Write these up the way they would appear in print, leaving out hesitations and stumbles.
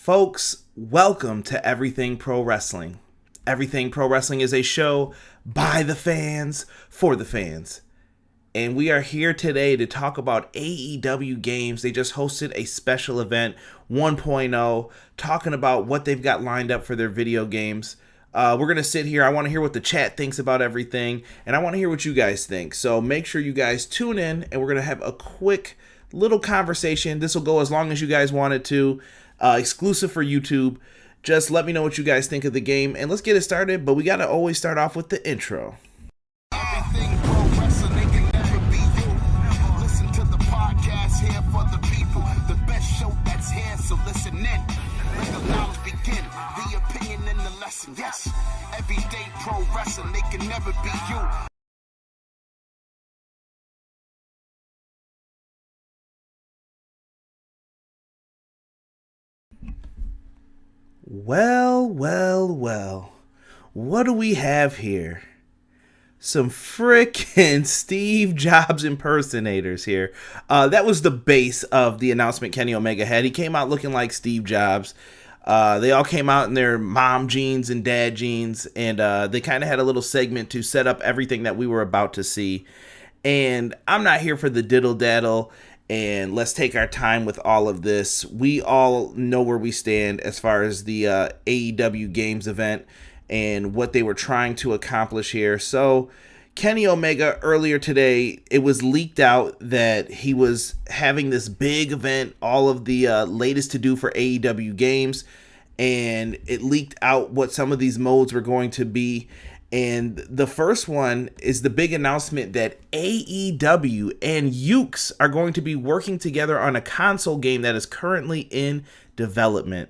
Folks, welcome to Everything Pro Wrestling. Everything Pro Wrestling is a show by the fans, for the fans. And we are here today to talk about AEW Games. They just hosted a special event, 1.0, talking about what they've got lined up for their video games. We're going to sit here. I want to hear what the chat thinks about everything, and I want to hear what you guys think. So make sure you guys tune in, and we're going to have a quick little conversation. This will go as long as you guys want it to. Exclusive for YouTube. Just let me know what you guys think of the game, and let's get it started. But we got to always start off with the intro. Everything pro wrestling, they can never be you. Listen to the podcast here for the people. The best show that's here, so listen in. Let the knowledge begin, the opinion and the lesson. Yes, everyday pro wrestling, they can never be you. Well. What do we have here? Some frickin' Steve Jobs impersonators here. That was the base of the announcement Kenny Omega had. He came out looking like Steve Jobs. They all came out in their mom jeans and dad jeans, and they kind of had a little segment to set up everything that we were about to see. And I'm not here for the diddle-daddle, and let's take our time with all of this. We all know where we stand as far as the AEW Games event and what they were trying to accomplish here. So Kenny Omega, earlier today, it was leaked out that he was having this big event, all of the latest to do for AEW Games, and it leaked out what some of these modes were going to be. And the first one is the big announcement that AEW and Aew are going to be working together on a console game that is currently in development.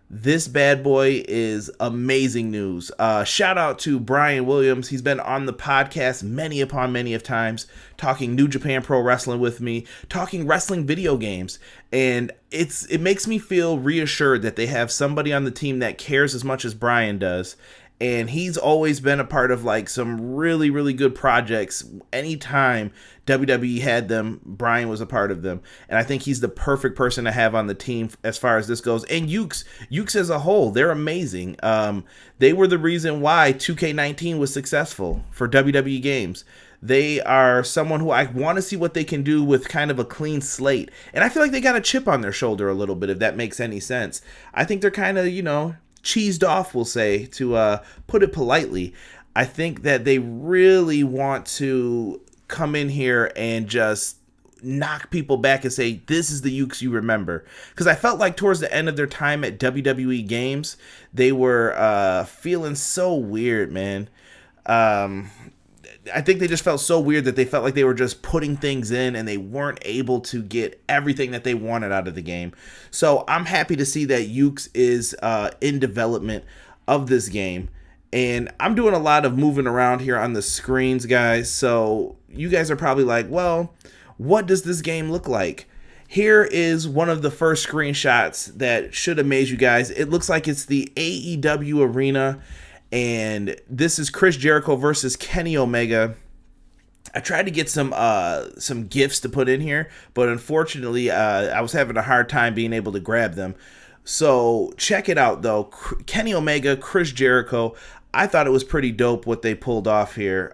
This bad boy is amazing news. Shout out to Brian Williams. He's been on the podcast many of times, talking New Japan Pro Wrestling with me, talking wrestling video games. And it makes me feel reassured that they have somebody on the team that cares as much as Brian does. And he's always been a part of like some really good projects. Anytime WWE had them, Brian was a part of them. And I think he's the perfect person to have on the team as far as this goes. And Aew as a whole, they're amazing. They were the reason why 2K19 was successful for WWE Games. They are someone who I want to see what they can do with kind of a clean slate. And I feel like they got a chip on their shoulder a little bit, if that makes any sense. I think they're kind of, cheesed off, we'll say, to put it politely. I think that they really want to come in here and just knock people back and say, this is the Aew you remember. Because I felt like towards the end of their time at WWE Games, they were feeling so weird, man. I think they just felt so weird that they felt like they were just putting things in and they weren't able to get everything that they wanted out of the game. So I'm happy to see that Aew is in development of this game. And I'm doing a lot of moving around here on the screens, guys. So you guys are probably like, well, what does this game look like? Here is one of the first screenshots that should amaze you guys. It looks like it's the AEW arena. And this is Chris Jericho versus Kenny Omega. I tried to get some GIFs to put in here, but unfortunately, I was having a hard time being able to grab them. So check it out, though. Kenny Omega, Chris Jericho. I thought it was pretty dope what they pulled off here.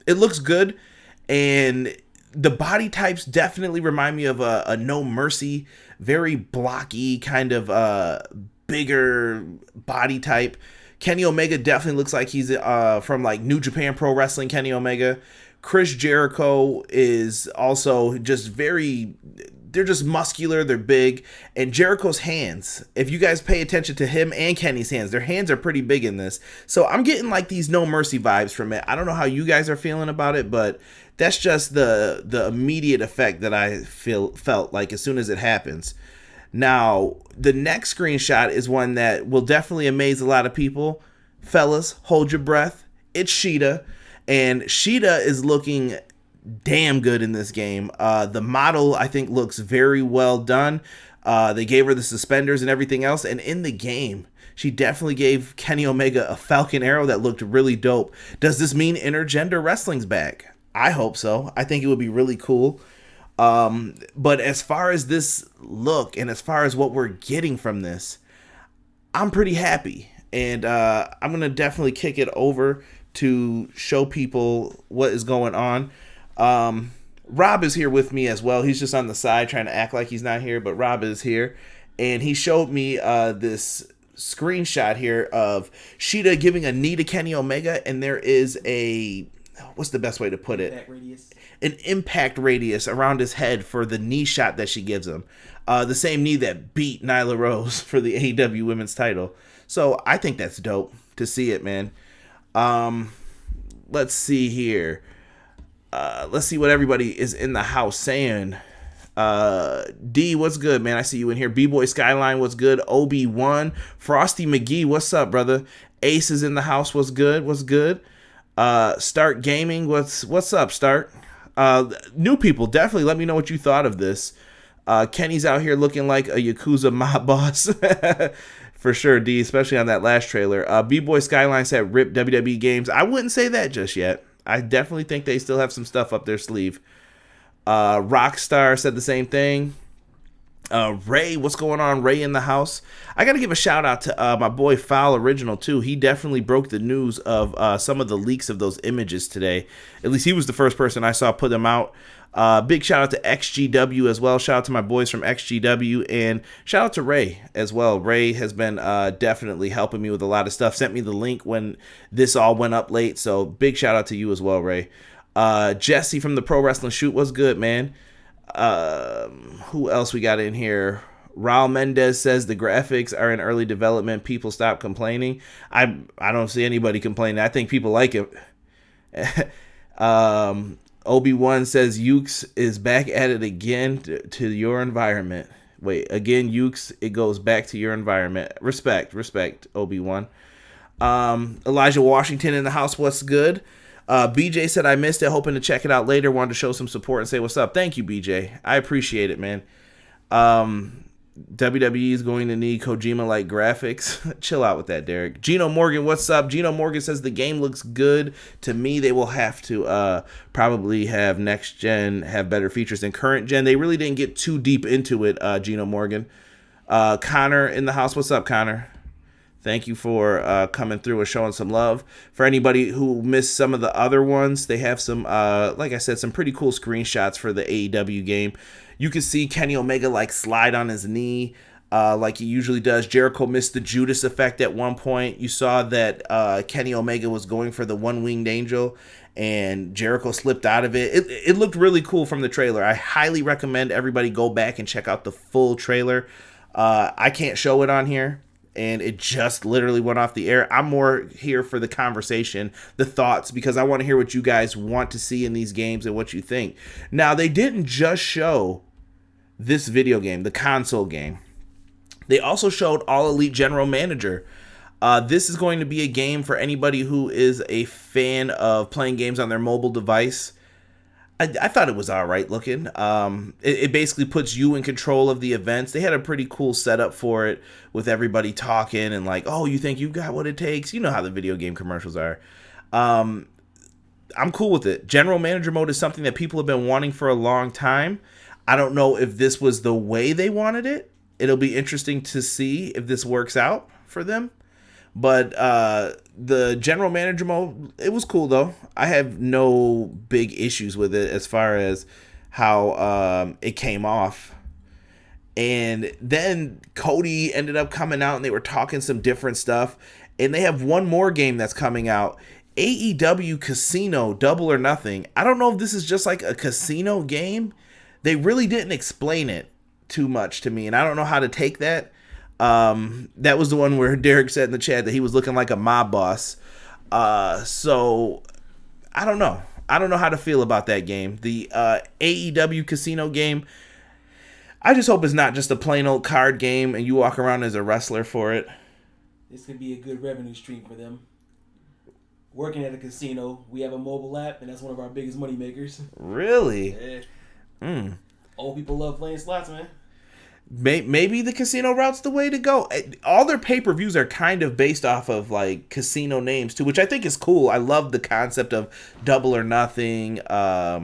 It looks good, and the body types definitely remind me of a No Mercy, very blocky, kind of bigger body type. Kenny Omega definitely looks like he's from like New Japan Pro Wrestling Kenny Omega. Chris Jericho is also just they're just muscular, they're big. And Jericho's hands, if you guys pay attention to him and Kenny's hands, their hands are pretty big in this. So I'm getting like these No Mercy vibes from it. I don't know how you guys are feeling about it, but that's just the immediate effect that I felt like as soon as it happens. Now, the next screenshot is one that will definitely amaze a lot of people. Fellas, hold your breath. It's Sheeta. And Sheeta is looking damn good in this game. The model, I think, looks very well done. They gave her the suspenders and everything else. And in the game, she definitely gave Kenny Omega a Falcon Arrow that looked really dope. Does this mean intergender wrestling's back? I hope so. I think it would be really cool. But as far as this look and as far as what we're getting from this, I'm pretty happy. And I'm going to definitely kick it over to show people what is going on. Rob is here with me as well. He's just on the side trying to act like he's not here, but Rob is here. And he showed me this screenshot here of Sheeta giving a knee to Kenny Omega, and there is a, what's the best way to put it? An impact radius around his head for the knee shot that she gives him. The same knee that beat Nyla Rose for the AEW Women's title. So I think that's dope to see it, man. Let's see here. Let's see what everybody is in the house saying. D, what's good, man? I see you in here. B-Boy Skyline, what's good? Obi-Wan. Frosty McGee, what's up, brother? Ace is in the house, what's good? What's good? Start Gaming, what's up, Start? New people, definitely let me know what you thought of this. Kenny's out here looking like a Yakuza mob boss. For sure, D, especially on that last trailer. B-Boy Skyline said rip WWE Games. I wouldn't say that just yet. I definitely think they still have some stuff up their sleeve. Rockstar said the same thing. Ray, what's going on? Ray in the house. I got to give a shout out to my boy Foul Original too. He definitely broke the news of some of the leaks of those images today. At least he was the first person I saw put them out. Big shout out to XGW as well. Shout out to my boys from XGW, and shout out to Ray as well. Ray has been definitely helping me with a lot of stuff. Sent me the link when this all went up late. So big shout out to you as well, Ray. Jesse from the Pro Wrestling Shoot, what's good, man? Who else we got in here? Raul Mendez says the graphics are in early development. People stop complaining. I don't see anybody complaining. I think people like it. Obi-Wan says Ukes is back at it again to your environment. Wait, again, Ukes, it goes back to your environment. Respect, Obi-Wan. Elijah Washington in the house, what's good? BJ said I missed it, hoping to check it out later. Wanted to show some support and say what's up. Thank you, BJ. I appreciate it, man. WWE is going to need Kojima-like graphics. Chill out with that, Derek. Gino Morgan, what's up? Gino Morgan says the game looks good. To me, they will have to probably have next gen have better features than current gen. They really didn't get too deep into it, Gino Morgan. Connor in the house, what's up, Connor? Thank you for coming through and showing some love. For anybody who missed some of the other ones, they have some, like I said, some pretty cool screenshots for the AEW game. You can see Kenny Omega like slide on his knee like he usually does. Jericho missed the Judas effect at one point. You saw that Kenny Omega was going for the one-winged angel, and Jericho slipped out of it. It looked really cool from the trailer. I highly recommend everybody go back and check out the full trailer. I can't show it on here, and it just literally went off the air. I'm more here for the conversation, the thoughts, because I want to hear what you guys want to see in these games and what you think. Now, they didn't just show this video game, the console game. They also showed All Elite General Manager. This is going to be a game for anybody who is a fan of playing games on their mobile device. I thought it was all right looking. It basically puts you in control of the events. They had a pretty cool setup for it with everybody talking and like, oh, you think you got what it takes? You know how the video game commercials are. I'm cool with it. General Manager mode is something that people have been wanting for a long time. I don't know if this was the way they wanted it. It'll be interesting to see if this works out for them. But the general manager mode, it was cool though. I have no big issues with it as far as how it came off. And then Cody ended up coming out and they were talking some different stuff. And they have one more game that's coming out. AEW Casino, Double or Nothing. I don't know if this is just like a casino game. They really didn't explain it too much to me, and I don't know how to take that. That was the one where Derek said in the chat that he was looking like a mob boss. So I don't know. I don't know how to feel about that game. The AEW Casino game, I just hope it's not just a plain old card game and you walk around as a wrestler for it. This could be a good revenue stream for them. Working at a casino, we have a mobile app, and that's one of our biggest money makers. Really? Yeah. Old people love playing slots, man. Maybe the casino route's the way to go. All their pay-per-views are kind of based off of like casino names too, which I think is cool. I love the concept of Double or Nothing, All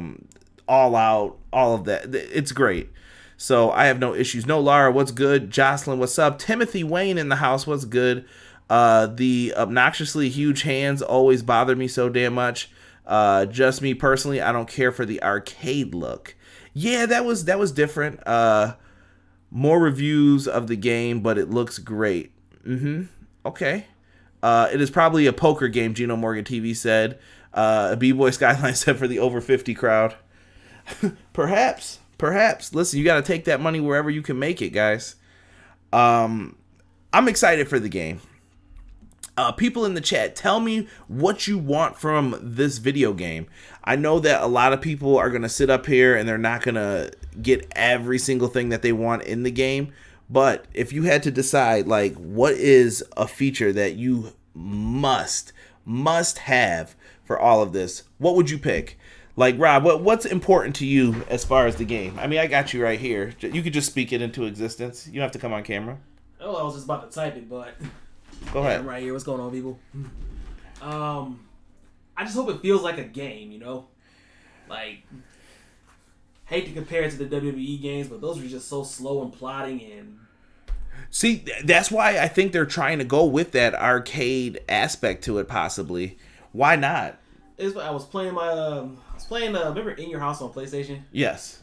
all out, all of that. It's great. So I have no issues. No Lara, what's good? Jocelyn, what's up? Timothy Wayne in the house, what's good? The obnoxiously huge hands always bother me so damn much. Just me personally, I don't care for the arcade look. Yeah, that was different. More reviews of the game, but it looks great. Okay. It is probably a poker game, Gino Morgan TV said. B-Boy Skyline said for the over 50 crowd. Perhaps. Listen, you got to take that money wherever you can make it, guys. I'm excited for the game. People in the chat, tell me what you want from this video game. I know that a lot of people are going to sit up here and they're not going to get every single thing that they want in the game. But if you had to decide, like, what is a feature that you must have for all of this, what would you pick? Like, Rob, what's important to you as far as the game? I mean, I got you right here. You could just speak it into existence. You don't have to come on camera. Oh, I was just about to type it, but... Go ahead. I'm right here. What's going on, people? I just hope it feels like a game, you know? Like, hate to compare it to the WWE games, but those were just so slow and plotting and... See, that's why I think they're trying to go with that arcade aspect to it, possibly. Why not? I was playing remember In Your House on PlayStation? Yes.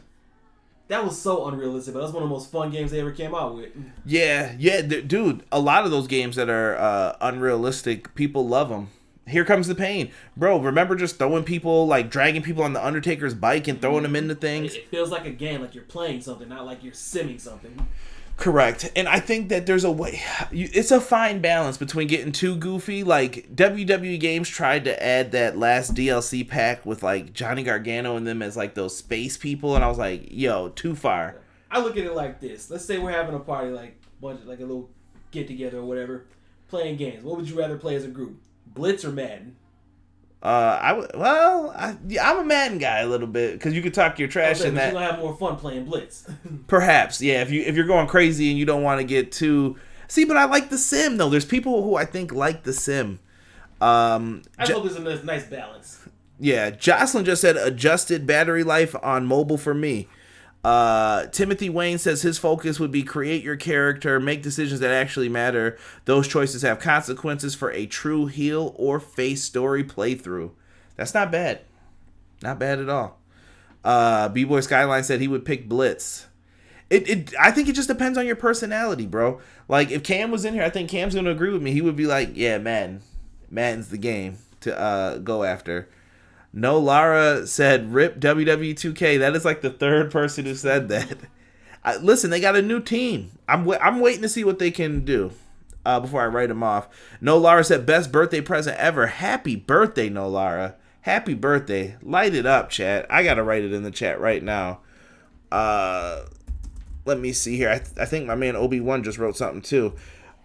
That was so unrealistic, but that was one of the most fun games they ever came out with. Yeah, dude, a lot of those games that are unrealistic, people love them. Here Comes the Pain. Bro, remember just throwing people, like dragging people on the Undertaker's bike and throwing them into things? It feels like a game, like you're playing something, not like you're simming something. Correct. And I think that there's a way, it's a fine balance between getting too goofy. Like WWE Games tried to add that last DLC pack with like Johnny Gargano and them as like those space people, and I was like, yo, too far. I look at it like this. Let's say we're having a party, like a little get together or whatever, playing games. What would you rather play as a group, Blitz or Madden? I'm a Madden guy a little bit because you could talk your trash in that. You're gonna have more fun playing Blitz. Perhaps, yeah. If you're going crazy and you don't want to get too but I like the sim though. There's people who I think like the sim. I hope there's a nice balance. Yeah, Jocelyn just said adjusted battery life on mobile for me. Timothy Wayne says his focus would be create your character, make decisions that actually matter. Those choices have consequences for a true heel or face story playthrough. That's not bad. Not bad at all. B-Boy Skyline said he would pick Blitz. I think it just depends on your personality, bro. Like, if Cam was in here, I think Cam's going to agree with me. He would be like, yeah, Madden's the game to go after. No, Lara said, rip WWE 2K. That is like the third person who said that. Listen, they got a new team. I'm waiting to see what they can do before I write them off. No, Lara said, best birthday present ever. Happy birthday, No, Lara. Happy birthday. Light it up, chat. I got to write it in the chat right now. Let me see here. I think my man Obi-Wan just wrote something too.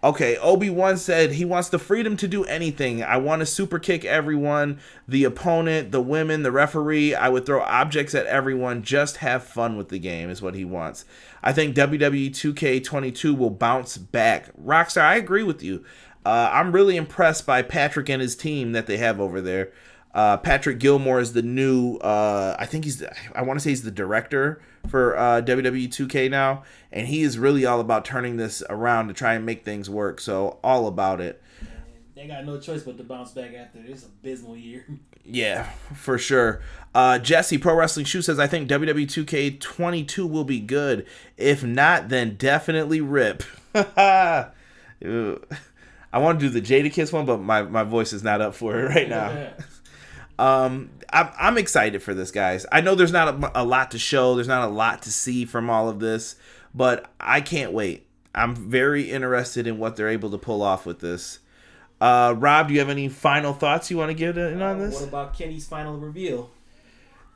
Okay, Obi-Wan said he wants the freedom to do anything. I want to super kick everyone, the opponent, the women, the referee. I would throw objects at everyone. Just have fun with the game is what he wants. I think WWE 2K22 will bounce back. Rockstar, I agree with you. I'm really impressed by Patrick and his team that they have over there. Patrick Gilmore is the new, I want to say he's the director for WWE 2K now, and he is really all about turning this around to try and make things work, so all about it. They got no choice but to bounce back after this abysmal year. Yeah, for sure. Jesse, Pro Wrestling Shoe says, I think WWE 2K22 will be good. If not, then definitely rip. I want to do the Jadakiss one, but my voice is not up for it right now. I'm excited for this, guys. I know there's not a lot to show. There's not a lot to see from all of this, but I can't wait. I'm very interested in what they're able to pull off with this. Rob, do you have any final thoughts you want to give in on this? What about Kenny's final reveal?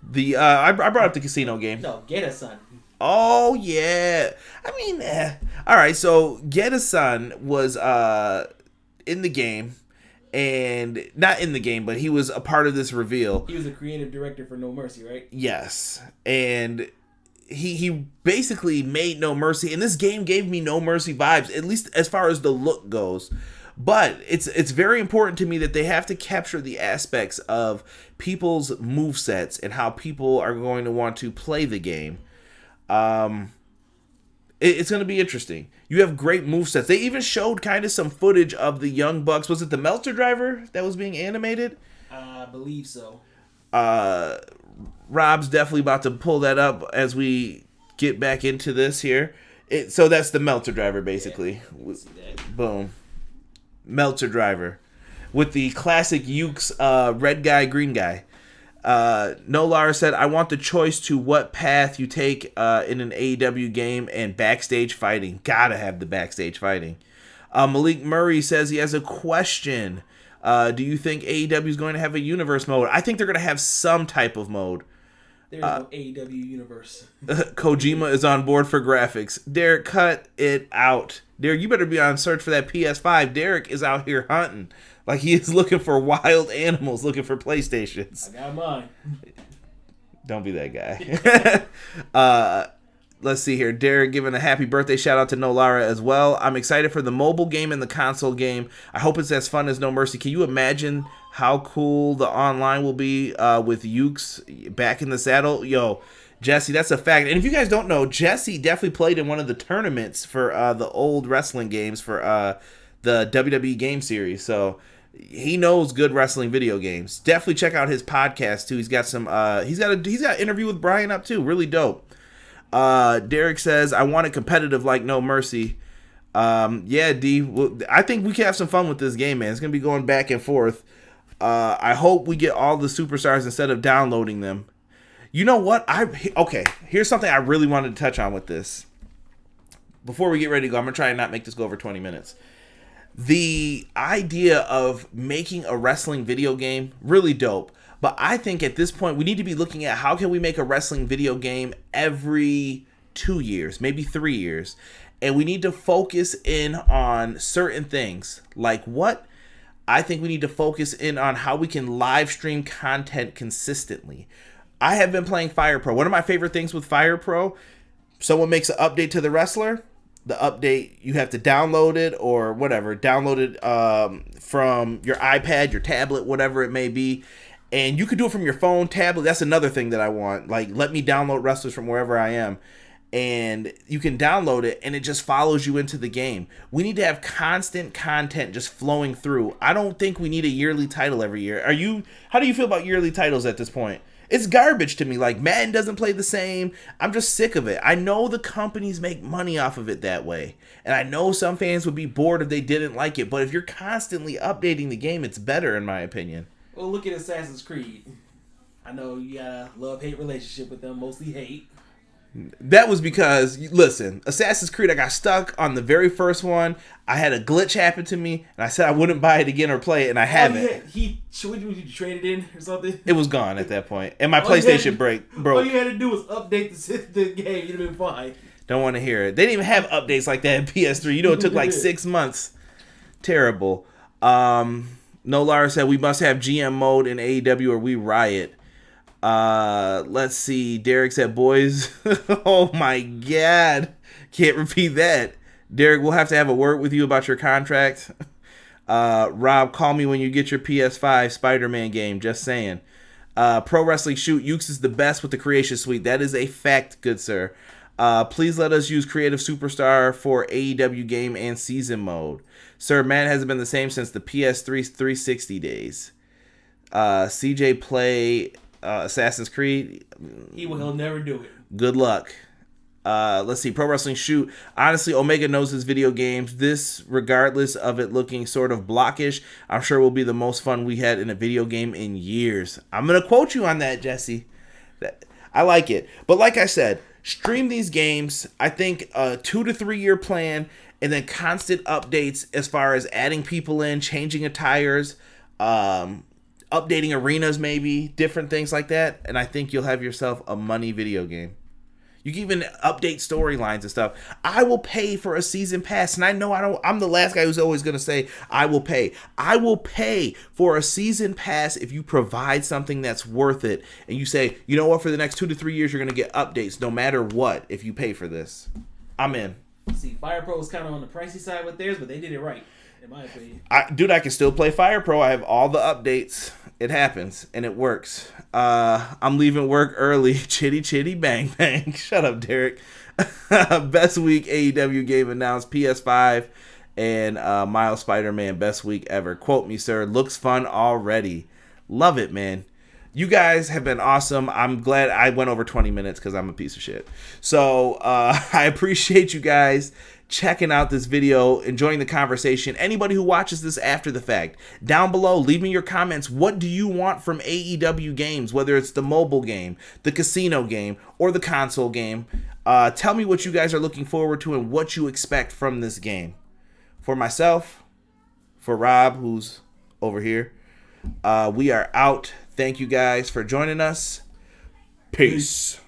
I brought up the casino game. No, Get-A-Son. Oh, yeah. I mean, all right, so Get-A-Son was in the game. And not in the game, but he was a part of this reveal. He was the creative director for No Mercy, right? Yes. And he basically made No Mercy. And this game gave me No Mercy vibes, at least as far as the look goes. But it's very important to me that they have to capture the aspects of people's movesets and how people are going to want to play the game. It's going to be interesting. You have great movesets. They even showed kind of some footage of the Young Bucks. Was it the Meltzer driver that was being animated? I believe so. Rob's definitely about to pull that up as we get back into this here. So that's the Meltzer driver, basically. Yeah, see that. Boom. Meltzer driver. With the classic Ukes red guy, green guy. Nolar said, I want the choice to what path you take in an AEW game and backstage fighting. Gotta have the backstage fighting. Malik Murray says he has a question. Do you think AEW is going to have a universe mode? I think they're going to have some type of mode. There's no AEW universe. Kojima is on board for graphics. Derek, cut it out. Derek, you better be on search for that PS5. Derek is out here hunting. Like he is looking for wild animals, looking for PlayStations. I got mine. Don't be that guy. Let's see here. Derek giving a happy birthday shout out to Nolara as well. I'm excited for the mobile game and the console game. I hope it's as fun as No Mercy. Can you imagine how cool the online will be with Ukes back in the saddle? Yo, Jesse, that's a fact. And if you guys don't know, Jesse definitely played in one of the tournaments for the old wrestling games for the WWE Game Series. So he knows good wrestling video games. Definitely check out his podcast too. He's got some. He's got an interview with Brian up too. Really dope. Derek says, I want it competitive like No Mercy. Yeah, D. Well, I think we can have some fun with this game, man. It's gonna be going back and forth. I hope we get all the superstars instead of downloading them. You know what? Okay, here's something I really wanted to touch on with this. Before we get ready to go, I'm gonna try and not make this go over 20 minutes. The idea of making a wrestling video game, really dope. But I think at this point, we need to be looking at how can we make a wrestling video game every 2 years, maybe 3 years. And we need to focus in on certain things. Like what? I think we need to focus in on how we can live stream content consistently. I have been playing Fire Pro. One of my favorite things with Fire Pro, someone makes an update to the wrestler. The update, you have to download it or whatever. Download it from your iPad, your tablet, whatever it may be. And you could do it from your phone, tablet. That's another thing that I want. Like, let me download wrestlers from wherever I am. And you can download it, and it just follows you into the game. We need to have constant content just flowing through. I don't think we need a yearly title every year. How do you feel about yearly titles at this point? It's garbage to me. Like, Madden doesn't play the same. I'm just sick of it. I know the companies make money off of it that way. And I know some fans would be bored if they didn't like it. But if you're constantly updating the game, it's better, in my opinion. Well, look at Assassin's Creed. I know you got a love-hate relationship with them, mostly hate. That was because, listen, Assassin's Creed, I got stuck on the very first one. I had a glitch happen to me, and I said I wouldn't buy it again or play it, and I haven't. He traded in or something? It was gone at that point, and my PlayStation broke. All you had to do was update the game. You'd have been fine. Don't want to hear it. They didn't even have updates like that in PS3. You know, it took like 6 months. Terrible. Nolar said we must have GM mode in AEW or we riot. Let's see. Derek said, boys. Oh my God. Can't repeat that. Derek, we'll have to have a word with you about your contract. Rob, call me when you get your PS5 Spider-Man game. Just saying. Pro Wrestling Shoot. Ukes is the best with the Creation Suite. That is a fact, good sir. Please let us use Creative Superstar for AEW game and season mode. Sir, man hasn't been the same since the PS3 360 days. CJ play Assassin's Creed. He'll never do it. Good luck. Let's see. Pro Wrestling Shoot. Honestly, Omega knows his video games. This, regardless of it looking sort of blockish, I'm sure will be the most fun we had in a video game in years. I'm going to quote you on that, Jesse. I like it. But like I said, stream these games. I think a 2 to 3 year plan and then constant updates as far as adding people in, changing attires, updating arenas maybe, different things like that. And I think you'll have yourself a money video game. You can even update storylines and stuff. I will pay for a season pass. And I know I'm the last guy who's always going to say, I will pay. I will pay for a season pass if you provide something that's worth it. And you say, you know what, for the next 2 to 3 years, you're going to get updates no matter what if you pay for this. I'm in. See, Fire Pro was kind of on the pricey side with theirs, but they did it right. in my opinion. I can still play Fire Pro. I have all the updates. It happens, and it works. I'm leaving work early. Chitty chitty bang bang. Shut up, Derek. Best week AEW game announced. PS5 and Miles Spider-Man. Best week ever. Quote me, sir. Looks fun already. Love it, man. You guys have been awesome. I'm glad I went over 20 minutes because I'm a piece of shit. So I appreciate you guys checking out this video, enjoying the conversation. Anybody who watches this after the fact, down below, leave me your comments. What do you want from AEW games, whether it's the mobile game, the casino game, or the console game? Tell me what you guys are looking forward to and what you expect from this game. For myself, for Rob, who's over here, we are out. Thank you guys for joining us. Peace.